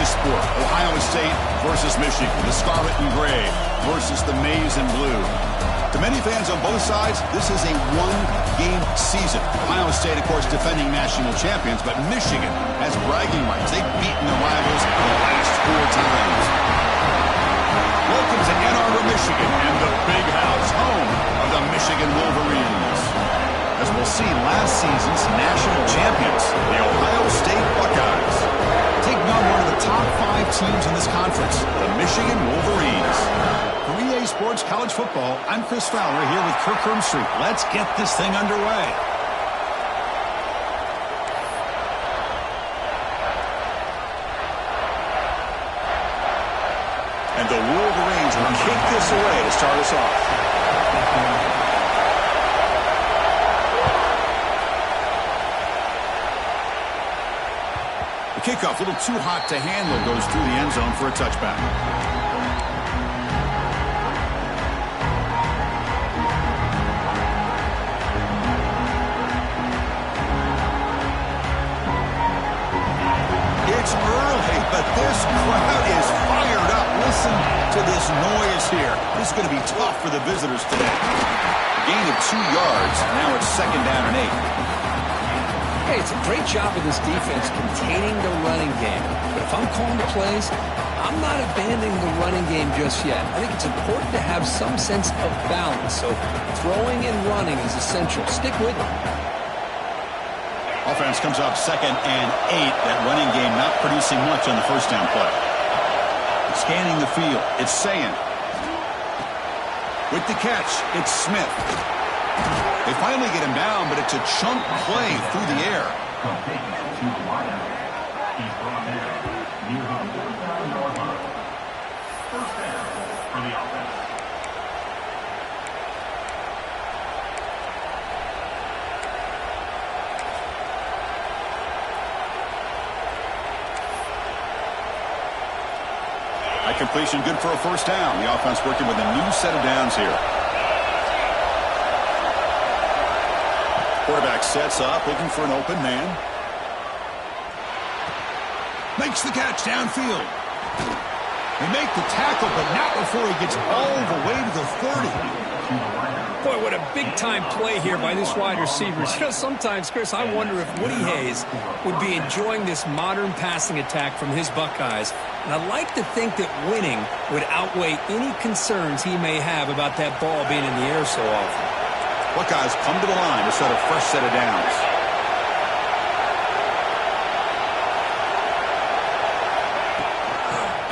sport. Ohio State versus Michigan. The scarlet and gray versus the maize and blue. To many fans on both sides, this is a one-game season. Ohio State, of course, defending national champions, but Michigan has bragging rights. They've beaten their rivals the last 4 times. Welcome to Ann Arbor, Michigan, and the big house, home of the Michigan Wolverines. As we'll see, last season's national champions, the Ohio State Buckeyes, taking on one of the top 5 teams in this conference, the Michigan Wolverines. For EA Sports College Football, I'm Chris Fowler here with Kirk Hermstreet. Let's get this thing underway. And the Wolverines will kick this away to start us off. The kickoff, a little too hot to handle, goes through the end zone for a touchback. It's early, but this crowd is fired up. Listen to this noise here. This is going to be tough for the visitors today. Gain of 2 yards. Now it's 2nd down and 8. Hey, it's a great job of this defense containing the running game. But if I'm calling the plays, I'm not abandoning the running game just yet. I think it's important to have some sense of balance. So throwing and running is essential. Stick with it. Offense comes up 2nd and 8. That running game not producing much on the first down play. Scanning the field, it's Sayin. With the catch, it's Smith. They finally get him down, but it's a chunk play through the air. That completion good for a first down. The offense working with a new set of downs here. Quarterback sets up, looking for an open man. Makes the catch downfield. They make the tackle, but not before he gets all the way to the 30. Boy, what a big-time play here by this wide receiver. You know, sometimes, Chris, I wonder if Woody Hayes would be enjoying this modern passing attack from his Buckeyes. And I like to think that winning would outweigh any concerns he may have about that ball being in the air so often. Buckeyes come to the line to set a fresh set of downs.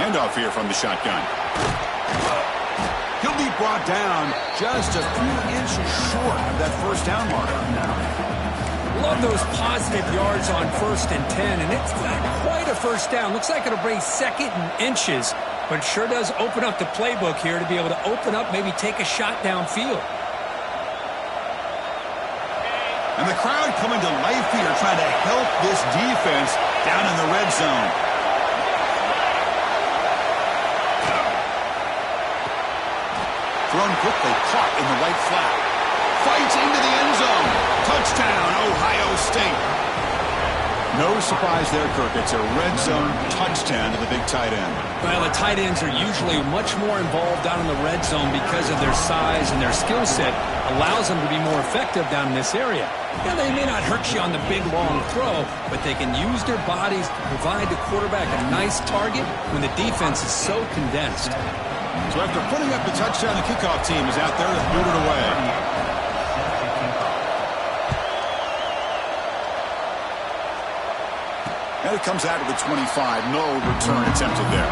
Handoff here from the shotgun. He'll be brought down just a few inches short of that first down marker. Love those positive yards on 1st and 10, and it's not quite a first down. Looks like it'll bring 2nd and inches, but it sure does open up the playbook here to be able to open up, maybe take a shot downfield. And the crowd coming to life here, trying to help this defense down in the red zone. Thrown quickly, caught in the right flat. Fights into the end zone. Touchdown, Ohio State. No surprise there, Kirk. It's a red zone touchdown to the big tight end. Well, the tight ends are usually much more involved down in the red zone because of their size, and their skill set allows them to be more effective down in this area. Yeah, they may not hurt you on the big, long throw, but they can use their bodies to provide the quarterback a nice target when the defense is so condensed. So after putting up the touchdown, the kickoff team is out there to boot it away. And it comes out of the 25. No return attempted there.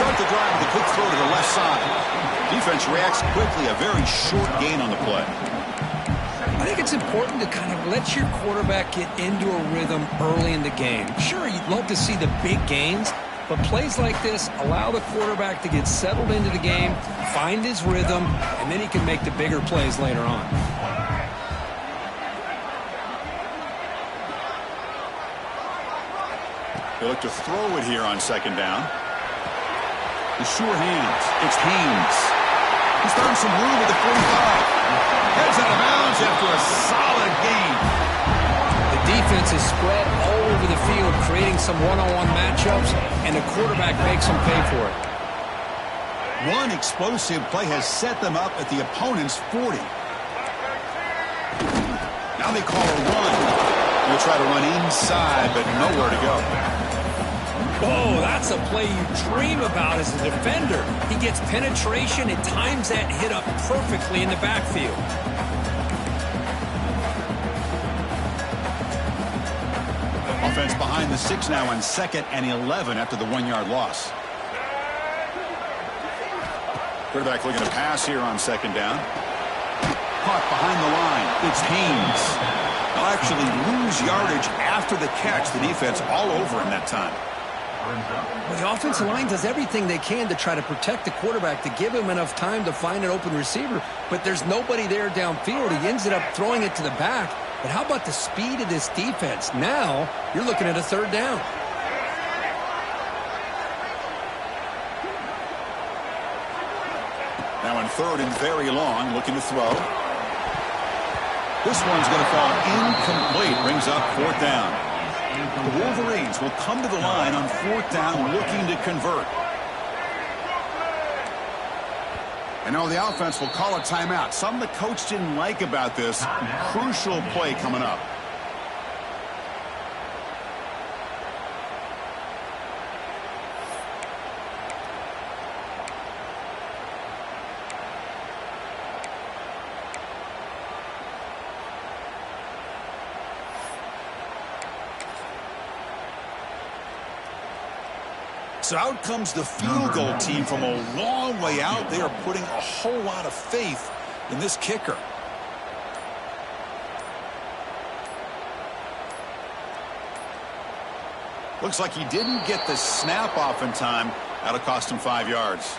Start the drive with a quick throw to the left side. Defense reacts quickly, a very short gain on the play. I think it's important to kind of let your quarterback get into a rhythm early in the game. Sure, you'd love to see the big gains, but plays like this allow the quarterback to get settled into the game, find his rhythm, and then he can make the bigger plays later on. They look to throw it here on second down. The sure hands. It's Haynes. He's found some room at the 45. Heads out of bounds after a solid gain. The defense is spread all over the field, creating some one-on-one matchups, and the quarterback makes them pay for it. One explosive play has set them up at the opponent's 40. Now they call a run. They'll try to run inside, but nowhere to go. Whoa, that's a play you dream about as a defender. He gets penetration and times that hit up perfectly in the backfield. Offense behind the 6 now on 2nd and 11 after the 1-yard loss. Quarterback looking to pass here on 2nd down. Caught behind the line. It's Haynes. They'll actually lose yardage after the catch. The defense all over him that time. Well, the offensive line does everything they can to try to protect the quarterback, to give him enough time to find an open receiver, but there's nobody there downfield. He ends up throwing it to the back. But how about the speed of this defense? Now you're looking at a 3rd down. Now on 3rd and very long, looking to throw. This one's going to fall incomplete. Brings up 4th down. The Wolverines will come to the line on 4th down, looking to convert. And now the offense will call a timeout. Something the coach didn't like about this. Crucial play coming up. So out comes the field goal team from a long way out. They are putting a whole lot of faith in this kicker. Looks like he didn't get the snap off in time. That'll cost him 5 yards.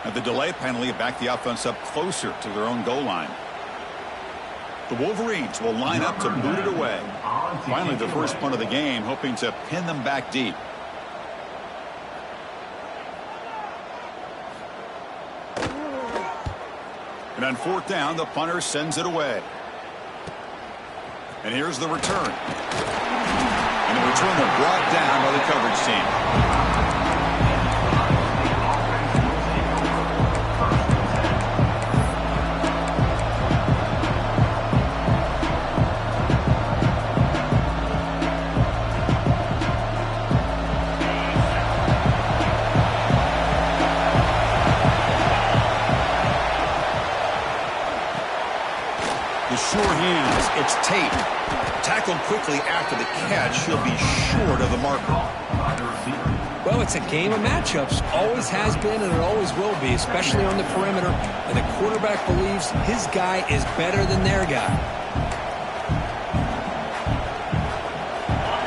Now the delay penalty backed the offense up closer to their own goal line. The Wolverines will line up to boot it away. Finally, the first punt of the game, hoping to pin them back deep. And on 4th down, the punter sends it away. And here's the return. And the return is brought down by the coverage team. Sure hands. It's Tate. Tackled quickly after the catch. He'll be short of the marker. Well, it's a game of matchups. Always has been and it always will be, especially on the perimeter. And the quarterback believes his guy is better than their guy.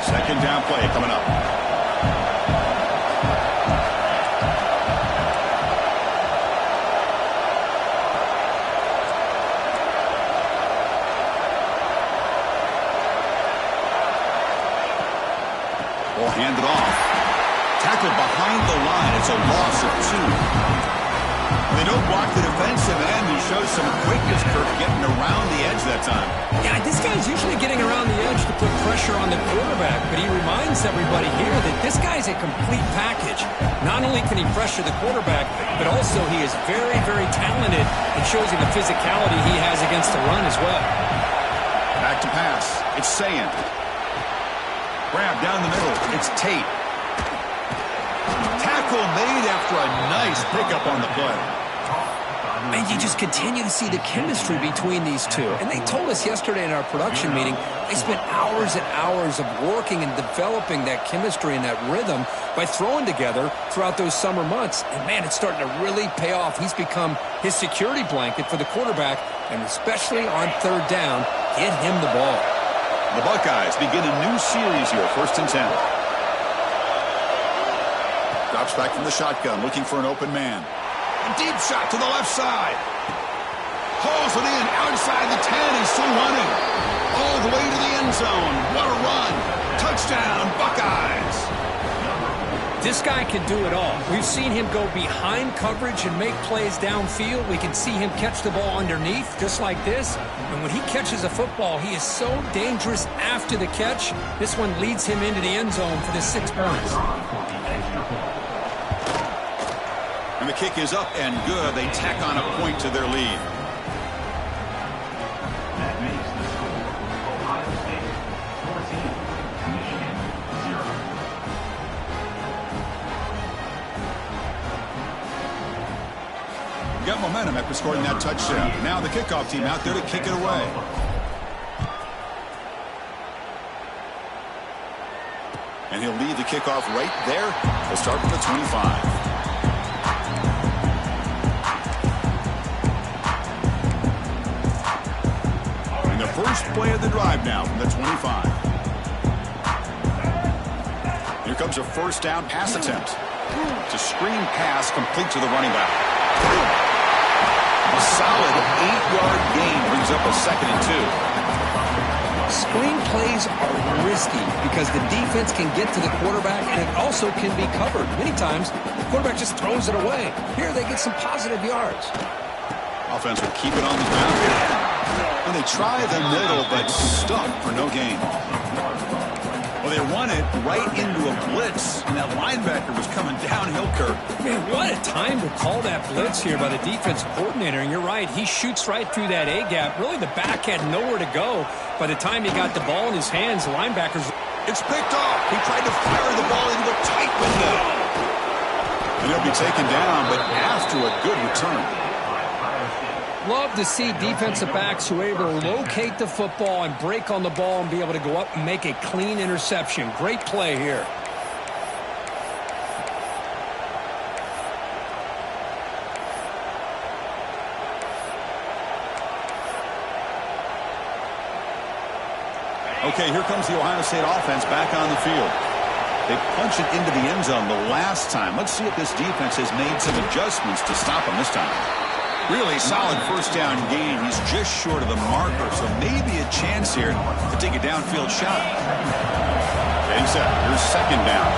2nd down play coming up. Hand it off. Tackled behind the line. It's a loss of 2. They don't block the defensive end. He shows some quickness, Kirk, getting around the edge that time. Yeah, this guy's usually getting around the edge to put pressure on the quarterback, but he reminds everybody here that this guy's a complete package. Not only can he pressure the quarterback, but also he is very, very talented and shows you the physicality he has against the run as well. Back to pass. It's Sayan. Grab down the middle. It's Tate. Tackle made after a nice pickup on the play. And you just continue to see the chemistry between these two. And they told us yesterday in our production meeting, they spent hours and hours of working and developing that chemistry and that rhythm by throwing together throughout those summer months. And, man, it's starting to really pay off. He's become his security blanket for the quarterback, and especially on 3rd down, get him the ball. The Buckeyes begin a new series here, 1st and 10. Drops back from the shotgun, looking for an open man. A deep shot to the left side. Hauls it in outside the 10. He's still running. All the way to the end zone. What a run. Touchdown, Buckeyes. This guy can do it all. We've seen him go behind coverage and make plays downfield. We can see him catch the ball underneath, just like this. And when he catches a football, he is so dangerous after the catch. This one leads him into the end zone for the 6 points. And the kick is up and good. They tack on a point to their lead. Got momentum after scoring that touchdown. Now the kickoff team out there to kick it away. And he'll lead the kickoff right there. He'll start from the 25. And the first play of the drive now from the 25. Here comes a first down pass attempt. It's a screen pass complete to the running back. A solid 8-yard gain brings up a 2nd and 2. Screen plays are risky because the defense can get to the quarterback and it also can be covered. Many times, the quarterback just throws it away. Here, they get some positive yards. Offense will keep it on the ground here. And they try the middle, but stuck for no gain. Well, they run it right into a blitz, and that linebacker was coming downhill, Kirk. Man, what a time to call that blitz here by the defense coordinator. And you're right, he shoots right through that A-gap. Really, the back had nowhere to go. By the time he got the ball in his hands, the linebackers... It's picked off. He tried to fire the ball into a tight window. And he'll be taken down, but after a good return. Love to see defensive backs who are able to locate the football and break on the ball and be able to go up and make a clean interception. Great play here. Okay, here comes the Ohio State offense back on the field. They punch it into the end zone the last time. Let's see if this defense has made some adjustmts to stop them this time. Really solid first down gain. He's just short of the marker, so maybe a chance here to take a downfield shot. Getting set. Here's 2nd down.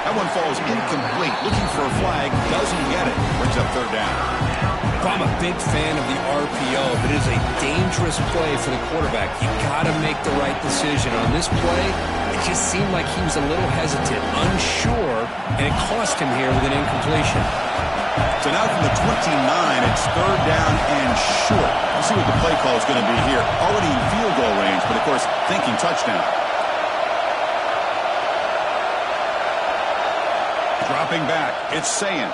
That one falls incomplete. Looking for a flag. Doesn't get it. Brings up 3rd down. I'm a big fan of the RPO, but it is a dangerous play for the quarterback. You got to make the right decision. On this play, it just seemed like he was a little hesitant, unsure, and it cost him here with an incompletion. So now from the 29, it's 3rd down and short. Let's see what the play call is going to be here. Already in field goal range, but of course, thinking touchdown. Dropping back, it's Sayin.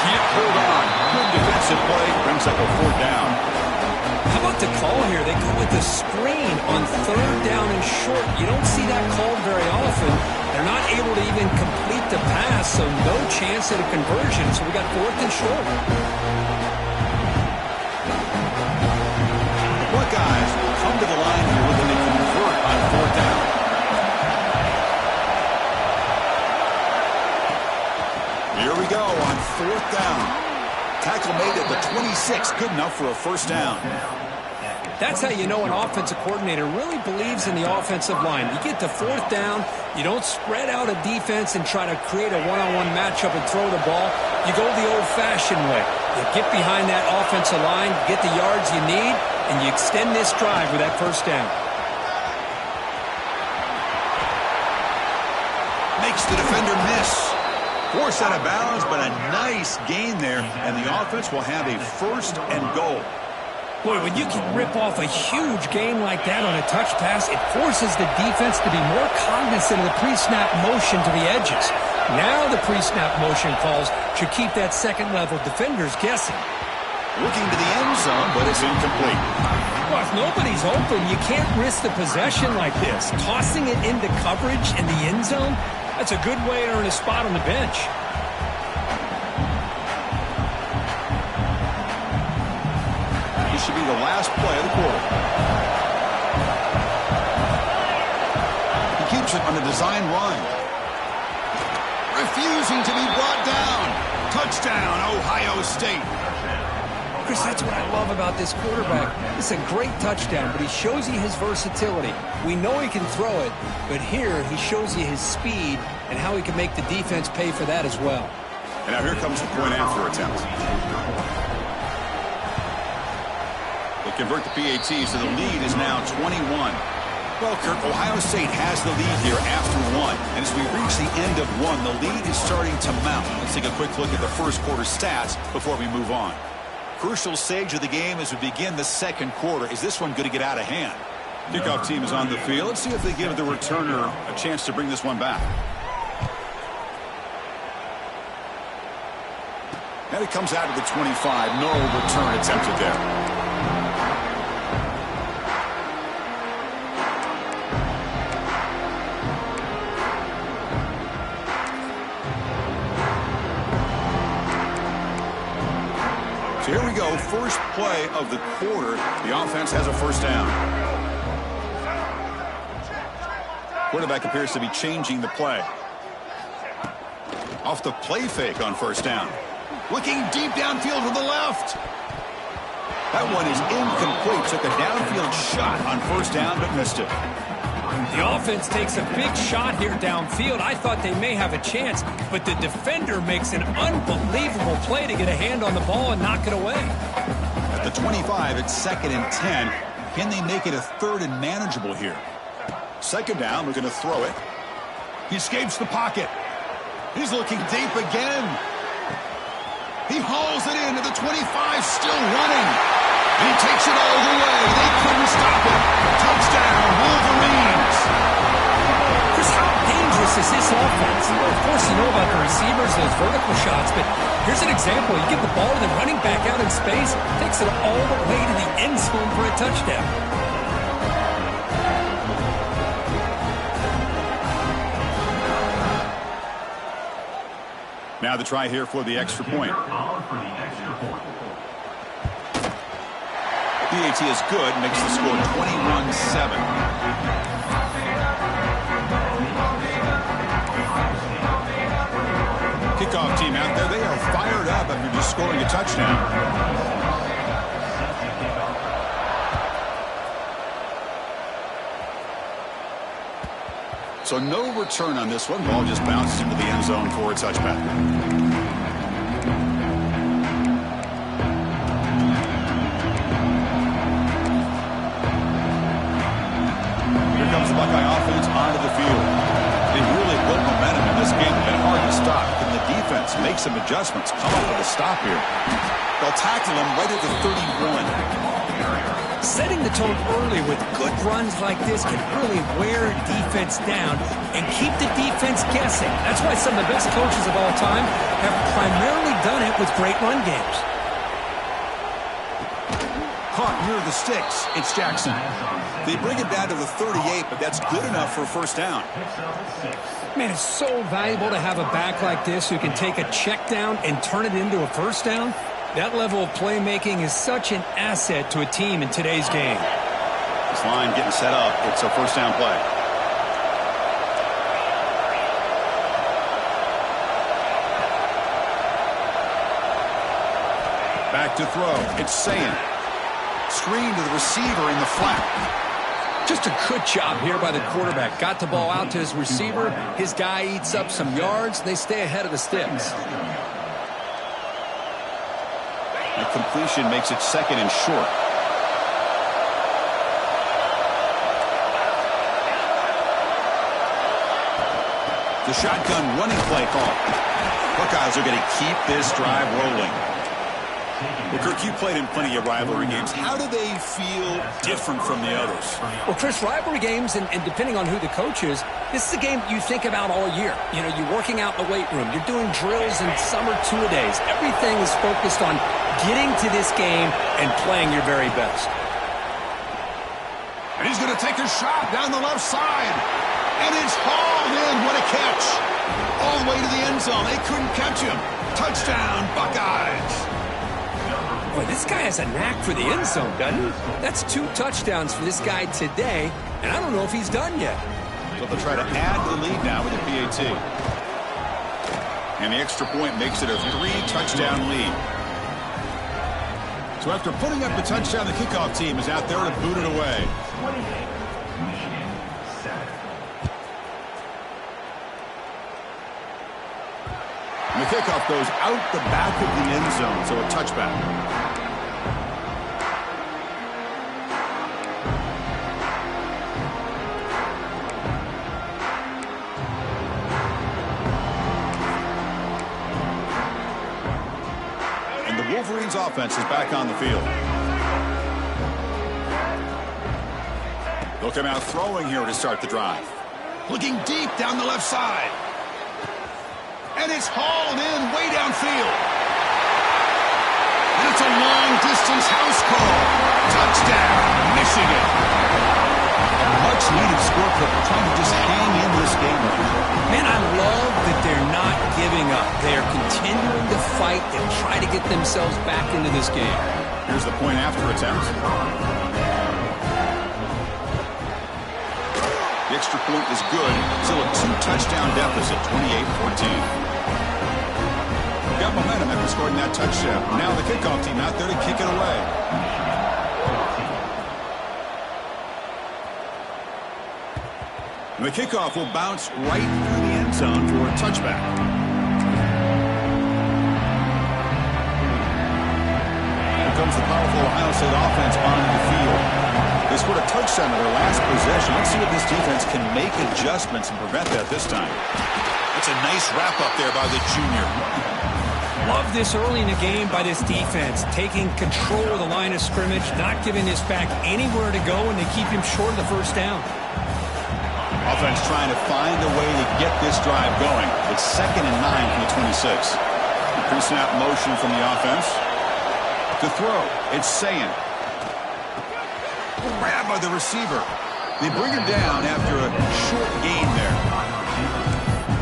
Can't hold on. Good defensive play. Brings up a 4th down. How about the call here? They go with the screen on 3rd down and short. You don't see that called very often. They're not able to even complete the pass, so no chance at a conversion. So we got 4th and short. Buckeyes will come to the line here looking to convert on 4th down. Here we go on 4th down. Tackle made at the 26. Good enough for a first down. That's how you know an offensive coordinator really believes in the offensive line. You get to 4th down, you don't spread out a defense and try to create a one-on-one matchup and throw the ball. You go the old-fashioned way. You get behind that offensive line, get the yards you need, and you extend this drive with that first down. Makes the defender miss. Forced out of bounds, but a nice gain there, and the offense will have a 1st and goal. Boy, when you can rip off a huge gain like that on a touch pass, it forces the defense to be more cognizant of the pre-snap motion to the edges. Now the pre-snap motion calls should keep that second-level defenders guessing. Looking to the end zone, but it's incomplete. Well, if nobody's open, you can't risk the possession like this. Tossing it into coverage in the end zone, that's a good way to earn a spot on the bench. This should be the last play of the quarter. He keeps it on the design run. Refusing to be brought down. Touchdown, Ohio State. Chris, that's what I love about this quarterback. It's a great touchdown, but he shows you his versatility. We know he can throw it, but here he shows you his speed and how he can make the defense pay for that as well. And now here comes the point-after attempt. They convert the PATs, so the lead is now 21. Well, Kirk, Ohio State has the lead here after one. And as we reach the end of one, the lead is starting to mount. Let's take a quick look at the first quarter stats before we move on. Crucial stage of the game as we begin the second quarter. Is this one going to get out of hand? Kickoff team is on the field. Let's see if they give the returner a chance to bring this one back. And it comes out of the 25. No return attempted there. So here we go, first play of the quarter. The offense has a first down. Quarterback appears to be changing the play. Off the play fake on first down. Looking deep downfield to the left. That one is incomplete. Took a downfield shot on first down, but missed it. The offense takes a big shot here downfield. I thought they may have a chance, but the defender makes an unbelievable play to get a hand on the ball and knock it away. At the 25, it's 2nd and 10. Can they make it a 3rd and manageable here? Second down, we're going to throw it. He escapes the pocket. He's looking deep again. He hauls it into the 25, still running. He takes it all the way. They couldn't stop it. Touchdown, Wolverines. Chris, how dangerous is this offense? Well, of course, you know about the receivers, those vertical shots, but here's an example. You give the ball to the running back out in space, takes it all the way to the end zone for a touchdown. Now the try here for the extra point. PAT is good, makes the score 21-7. Kickoff team out there, they are fired up after just scoring a touchdown. So no return on this one. Ball just bounces into the end zone for a touchback. Comes the Buckeye offense onto the field. They really built momentum in this game. It's been hard to stop. Can the defense make some adjustments? Come up with a stop here. They'll tackle him right at the 31. Setting the tone early with good runs like this can really wear defense down and keep the defense guessing. That's why some of the best coaches of all time have primarily done it with great run games. Caught near the sticks. It's Jackson. They bring it down to the 38, but that's good enough for a first down. Man, it's so valuable to have a back like this who can take a check down and turn it into a first down. That level of playmaking is such an asset to a team in today's game. This line getting set up. It's a first down play. Back to throw. It's Sayin. Screen to the receiver in the flat. Just a good job here by the quarterback. Got the ball out to his receiver. His guy eats up some yards. They stay ahead of the sticks. The completion makes it 2nd and short. The shotgun running play call. Buckeyes are going to keep this drive rolling. Well, Kirk, you played in plenty of rivalry games. How do they feel different from the others? Well, Chris, rivalry games, and depending on who the coach is, this is a game you think about all year. You know, you're working out in the weight room. You're doing drills and summer two-a-days. Everything is focused on getting to this game and playing your very best. And he's going to take a shot down the left side. And it's hauled in. What a catch. All the way to the end zone. They couldn't catch him. Touchdown, Buckeyes. Boy, this guy has a knack for the end zone, doesn't he? That's 2 touchdowns for this guy today, and I don't know if he's done yet. So they'll try to add to the lead now with the PAT. And the extra point makes it a 3-touchdown lead. So after putting up the touchdown, the kickoff team is out there to boot it away. And the kickoff goes out the back of the end zone, so a touchback. Wolverines offense is back on the field. They'll come out throwing here to start the drive. Looking deep down the left side. And it's hauled in way downfield. And it's a long-distance house call. Touchdown, Michigan. A much-needed score for trying to just hang in this game. Man, I love that they're not giving up. They are continuing to fight and try to get themselves back into this game. Here's the point after attempt. The extra point is good. Still a 2-touchdown deficit, 28-14. Got momentum after scoring that touchdown. Now the kickoff team out there to kick it away. The kickoff will bounce right through the end zone for a touchback. Here comes the powerful Ohio State offense onto the field. They scored a touchdown in their last possession. Let's see if this defense can make adjustments and prevent that this time. It's a nice wrap-up there by the junior. Love this early in the game by this defense, taking control of the line of scrimmage, not giving this back anywhere to go, and they keep him short of the first down. Offense trying to find a way to get this drive going. It's 2nd and 9 from the 26. Pre-snap motion from the offense. To throw, it's Sayin. Grabbed by the receiver. They bring him down after a short gain there.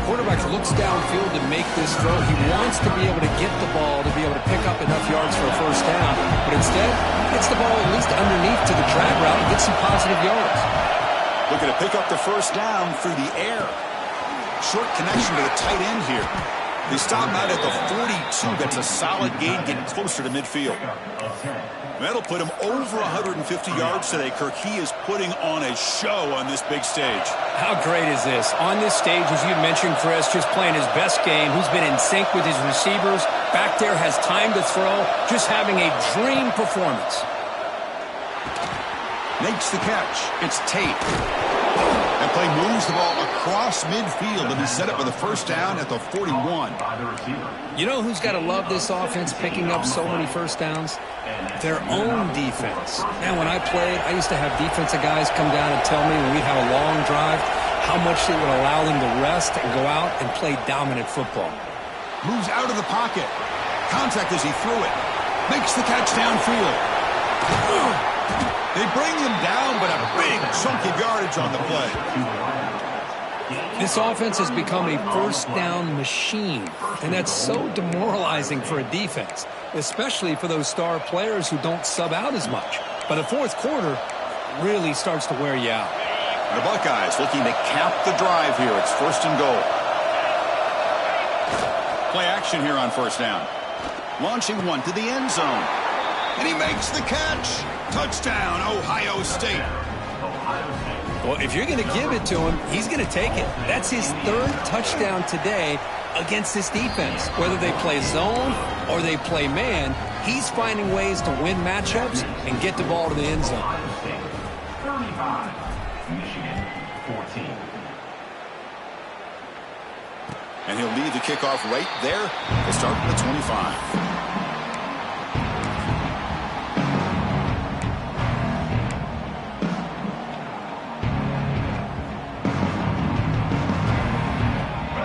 Quarterback looks downfield to make this throw. He wants to be able to get the ball to be able to pick up enough yards for a first down. But instead, gets the ball at least underneath to the drag route and gets some positive yards. Looking to pick up the first down through the air. Short connection to the tight end here. They stop him out at the 42. That's a solid gain, getting closer to midfield. That'll put him over 150 yards today. Kirk, he is putting on a show on this big stage. How great is this? On this stage, as you mentioned, Chris, just playing his best game. He's been in sync with his receivers. Back there, has time to throw. Just having a dream performance. Makes the catch. It's Tate. That play moves the ball across midfield, and he set up with a first down at the 41. You know who's got to love this offense picking up so many first downs? Their own defense. Man, when I played, I used to have defensive guys come down and tell me when we'd have a long drive how much it would allow them to rest and go out and play dominant football. Moves out of the pocket. Contact as he threw it. Makes the catch downfield. They bring him down, but a big chunk of yardage on the play. This offense has become a first down machine, and that's so demoralizing for a defense, especially for those star players who don't sub out as much. But the fourth quarter really starts to wear you out. The Buckeyes looking to cap the drive here. It's 1st and goal. Play action here on first down. Launching one to the end zone. And he makes the catch. Touchdown, Ohio State. Well, if you're going to give it to him, he's going to take it. That's his 3rd touchdown today against this defense. Whether they play zone or they play man, he's finding ways to win matchups and get the ball to the end zone. 35, Michigan, 14. And he'll lead the kickoff right there to start from the 25.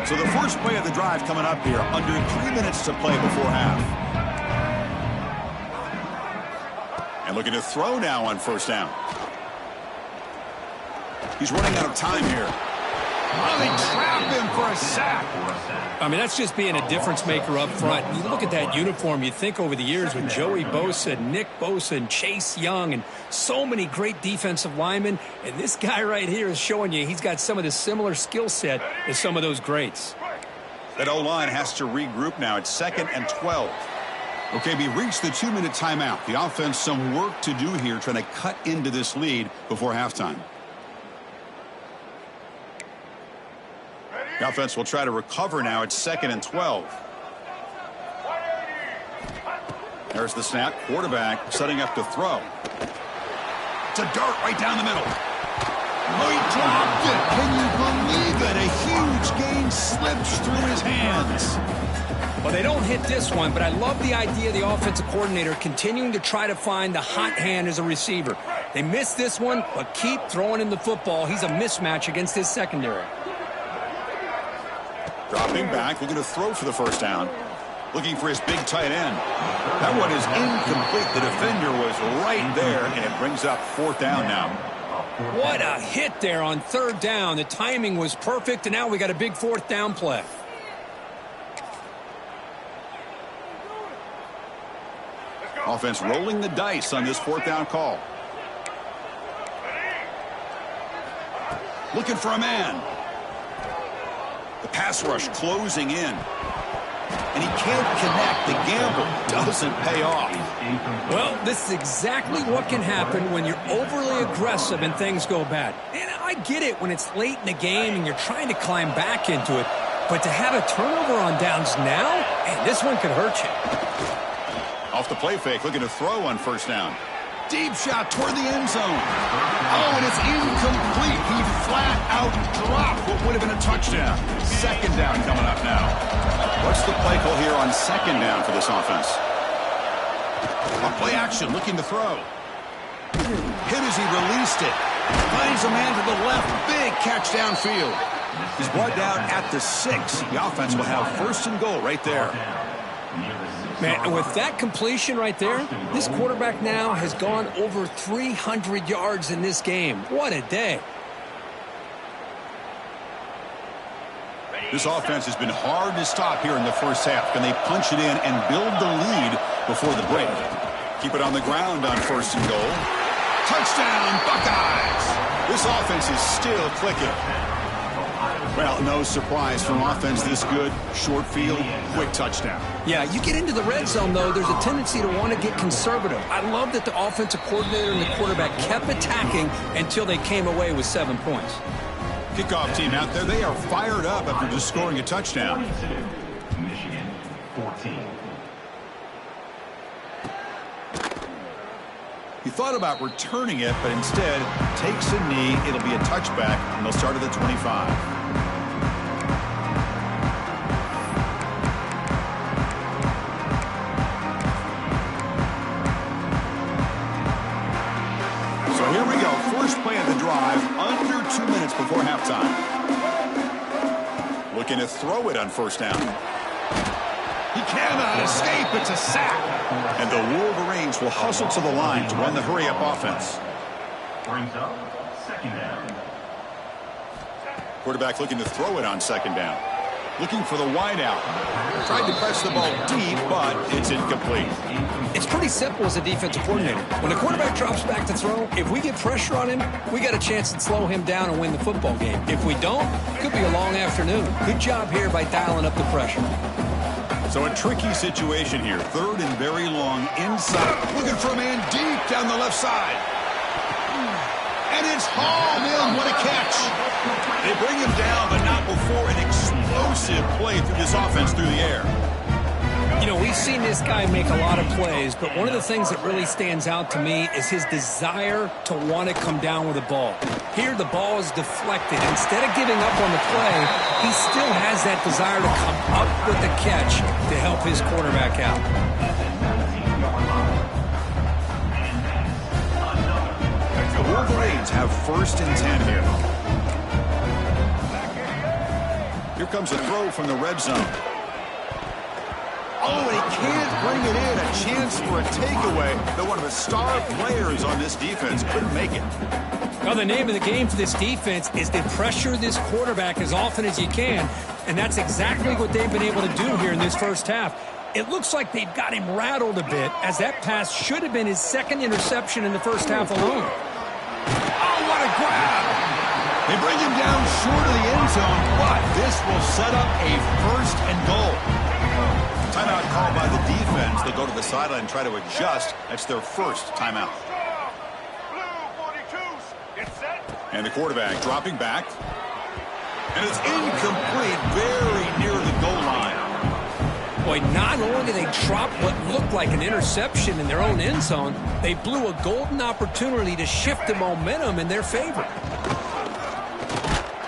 So the first play of the drive coming up here, under 3 minutes to play before half. And looking to throw now on first down. He's running out of time here. Oh, they trap him for a sack. I mean, that's just being a difference maker up front. You look at that uniform, you think over the years with Joey Bosa, Nick Bosa, and Chase Young, and so many great defensive linemen. And this guy right here is showing you he's got some of the similar skill set as some of those greats. That O-line has to regroup now. It's 2nd and 12. Okay, we reached the 2-minute timeout. The offense some work to do here trying to cut into this lead before halftime. The offense will try to recover now. It's 2nd and 12. There's the snap. Quarterback setting up to throw. It's a dart right down the middle. Oh, he dropped it. Can you believe it? A huge gain slips through his hands. Well, they don't hit this one, but I love the idea of the offensive coordinator continuing to try to find the hot hand as a receiver. They missed this one, but keep throwing him the football. He's a mismatch against his secondary. Dropping back, looking to throw for the first down. Looking for his big tight end. That one is incomplete. The defender was right there, and it brings up 4th down now. What a hit there on 3rd down. The timing was perfect, and now we got a big 4th down play. Offense rolling the dice on this 4th down call. Looking for a man. The pass rush closing in. And he can't connect. The gamble doesn't pay off. Well, this is exactly what can happen when you're overly aggressive and things go bad. And I get it when it's late in the game and you're trying to climb back into it. But to have a turnover on downs now, and this one could hurt you. Off the play fake, looking to throw on 1st down. Deep shot toward the end zone. Oh, and it's incomplete. He flat out dropped what would have been a touchdown. 2nd down coming up now. What's the play call here on 2nd down for this offense? A play action, looking to throw. Hit as he released it. Finds a man to the left. Big catch downfield. He's brought down at the 6. The offense will have 1st and goal right there. Man, with that completion right there, this quarterback now has gone over 300 yards in this game. What a day. This offense has been hard to stop here in the first half. Can they punch it in and build the lead before the break? Keep it on the ground on 1st and goal. Touchdown, Buckeyes! This offense is still clicking. Well, no surprise from offense this good. Short field, quick touchdown. Yeah, you get into the red zone, though, there's a tendency to want to get conservative. I love that the offensive coordinator and the quarterback kept attacking until they came away with 7 points. Kickoff team out there, they are fired up after just scoring a touchdown. Michigan 14. He thought about returning it, but instead takes a knee. It'll be a touchback, and they'll start at the 25. So here we go. First play of the drive, under 2 minutes before halftime. Looking to throw it on 1st down. He cannot escape. It's a sack. And the Wolverines will hustle to the line to run the hurry-up offense. Brings up 2nd down. Quarterback looking to throw it on 2nd down. Looking for the wideout. Tried to press the ball deep, but it's incomplete. It's pretty simple as a defensive coordinator. When the quarterback drops back to throw, if we get pressure on him, we got a chance to slow him down and win the football game. If we don't, it could be a long afternoon. Good job here by dialing up the pressure. So a tricky situation here. 3rd and very long inside. Looking for a man deep down the left side. And it's hauled in. What a catch. They bring him down, but not before an explosive play through this offense through the air. You know, we've seen this guy make a lot of plays, but one of the things that really stands out to me is his desire to want to come down with the ball. Here, the ball is deflected. Instead of giving up on the play, he still has that desire to come up with the catch to help his quarterback out. The Wolverines have 1st and 10 here. Here comes a throw from the red zone. Oh, and he can't bring it in. A chance for a takeaway. But one of the star players on this defense couldn't make it. Well, the name of the game for this defense is to pressure this quarterback as often as you can. And that's exactly what they've been able to do here in this first half. It looks like they've got him rattled a bit, as that pass should have been his 2nd interception in the first half alone. Oh, what a grab! They bring him down short of the end zone, but this will set up a 1st and goal. Timeout called by the defense. They'll go to the sideline and try to adjust. That's their first timeout. And the quarterback dropping back. And it's incomplete, very near the goal line. Boy, not only did they drop what looked like an interception in their own end zone, they blew a golden opportunity to shift the momentum in their favor.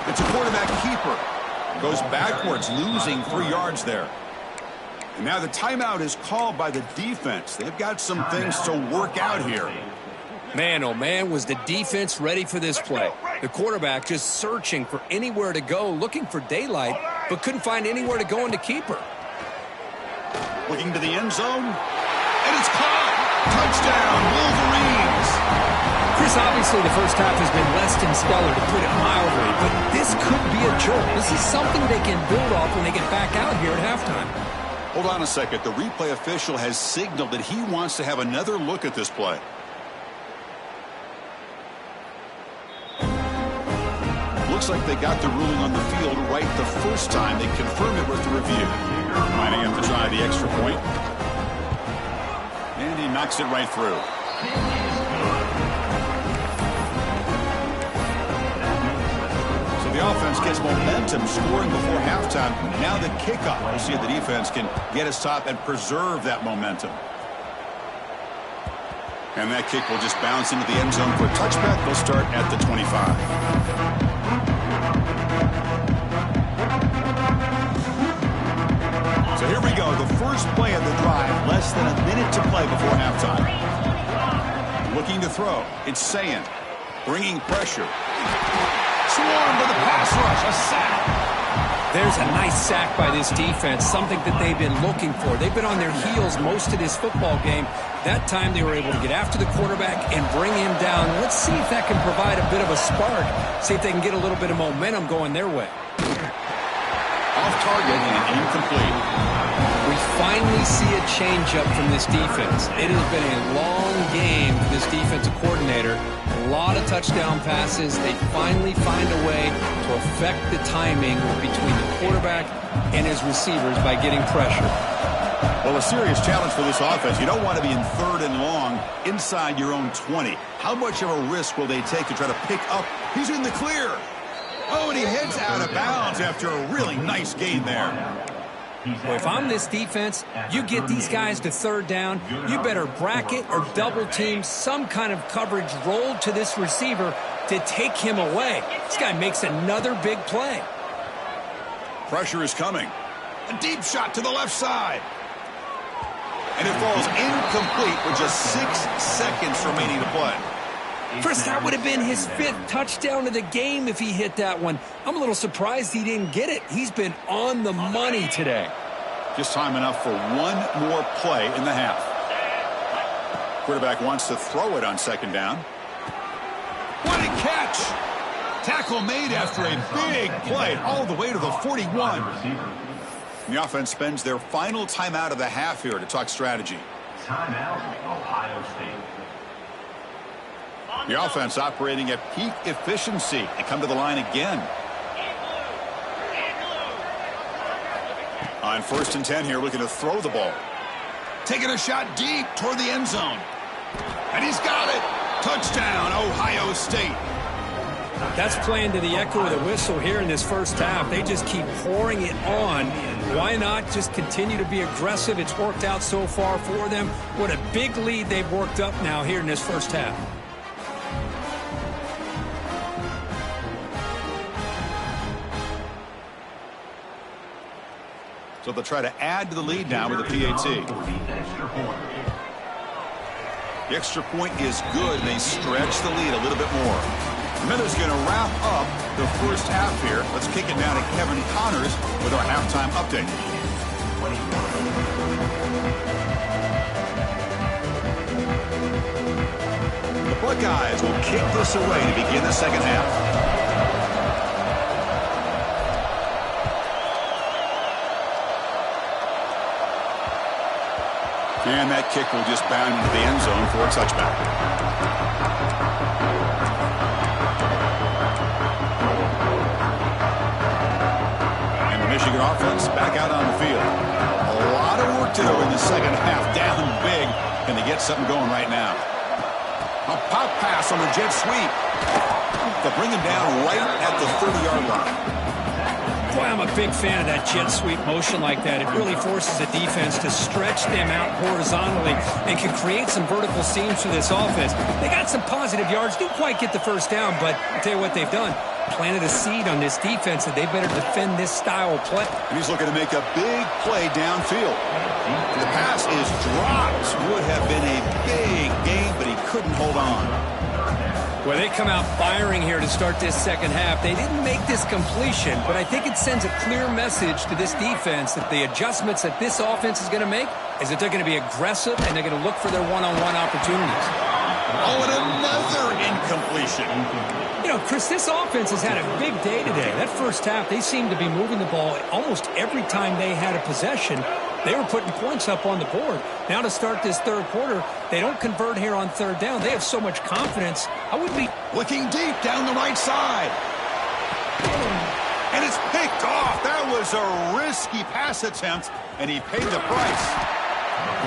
It's a quarterback keeper. Goes backwards, losing 3 yards there. And now the timeout is called by the defense. They've got some things to work out here. Man, oh man, was the defense ready for this play. The quarterback just searching for anywhere to go, looking for daylight, but couldn't find anywhere to go in the keeper. Looking to the end zone, and it's caught. Touchdown, Wolverines. Chris, obviously the first half has been less than stellar, to put it mildly, but this could be a jolt. This is something they can build off when they get back out here at halftime. Hold on a second. The replay official has signaled that he wants to have another look at this play. Looks like they got the ruling on the field right the first time. They confirmed it with the review. Lining up to try the extra point. And he knocks it right through. So the offense gets momentum, scoring before halftime. Now the kickoff. We'll see if the defense can get a stop and preserve that momentum. And that kick will just bounce into the end zone for a touchback. They'll start at the 25. So here we go, the first play of the drive, less than a minute to play before halftime. Looking to throw, it's Sayin, bringing pressure. Swarmed to the pass rush, a sack. There's a nice sack by this defense, something that they've been looking for. They've been on their heels most of this football game. That time they were able to get after the quarterback and bring him down. Let's see if that can provide a bit of a spark, see if they can get a little bit of momentum going their way. Off target and incomplete. We finally see a changeup from this defense. It has been a long game for this defensive coordinator. A lot of touchdown passes. They finally find a way to affect the timing between the quarterback and his receivers by getting pressure. Well, a serious challenge for this offense. You don't want to be in 3rd and long inside your own 20. How much of a risk will they take to try to pick up? He's in the clear. Oh, and he heads out of bounds after a really nice gain there. Well, if I'm this defense, you get these guys to 3rd down, you better bracket or double team some kind of coverage rolled to this receiver to take him away. This guy makes another big play. Pressure is coming. A deep shot to the left side. And it falls incomplete with just 6 seconds remaining to play. Chris, that would have been his 5th touchdown of the game if he hit that one. I'm a little surprised he didn't get it. He's been on the money today. Just time enough for one more play in the half. Quarterback wants to throw it on 2nd down. What a catch! Tackle made after a big play all the way to the 41. And the offense spends their final timeout of the half here to talk strategy. Timeout, Ohio State. The offense operating at peak efficiency. They come to the line again. On 1st and 10 here, looking to throw the ball. Taking a shot deep toward the end zone. And he's got it. Touchdown, Ohio State. That's playing to the echo of the whistle here in this first half. They just keep pouring it on. Why not just continue to be aggressive? It's worked out so far for them. What a big lead they've worked up now here in this first half. So they'll try to add to the lead now with a PAT. The extra point is good. They stretch the lead a little bit more. Miller's going to wrap up the first half here. Let's kick it down to Kevin Connors with our halftime update. The Buckeyes will kick this away to begin the second half. And that kick will just bound into the end zone for a touchback. And the Michigan offense back out on the field. A lot of work work to do in the second half. Down big. Can they get something going right now? A pop pass on the jet sweep. They'll bring him down right at the 30-yard line. Boy, I'm a big fan of that jet sweep motion like that. It really forces the defense to stretch them out horizontally and can create some vertical seams for this offense. They got some positive yards, didn't quite get the first down, but I'll tell you what they've done. Planted a seed on this defense that they better defend this style of play. And he's looking to make a big play downfield. The pass is dropped. Would have been a big gain, but he couldn't hold on. Well, they come out firing here to start this second half. They didn't make this completion, but I think it sends a clear message to this defense that the adjustments that this offense is going to make is that they're going to be aggressive and they're going to look for their one-on-one opportunities. Oh, and another incompletion. You know, Chris, this offense has had a big day today. That first half, they seemed to be moving the ball almost every time they had a possession. They were putting points up on the board. Now to start this third quarter, they don't convert here on third down. They have so much confidence. I would be looking deep down the right side. And it's picked off. That was a risky pass attempt, and he paid the price.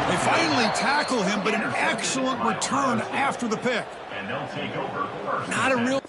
They finally tackle him, but an excellent return after the pick. And they'll take over first. not a real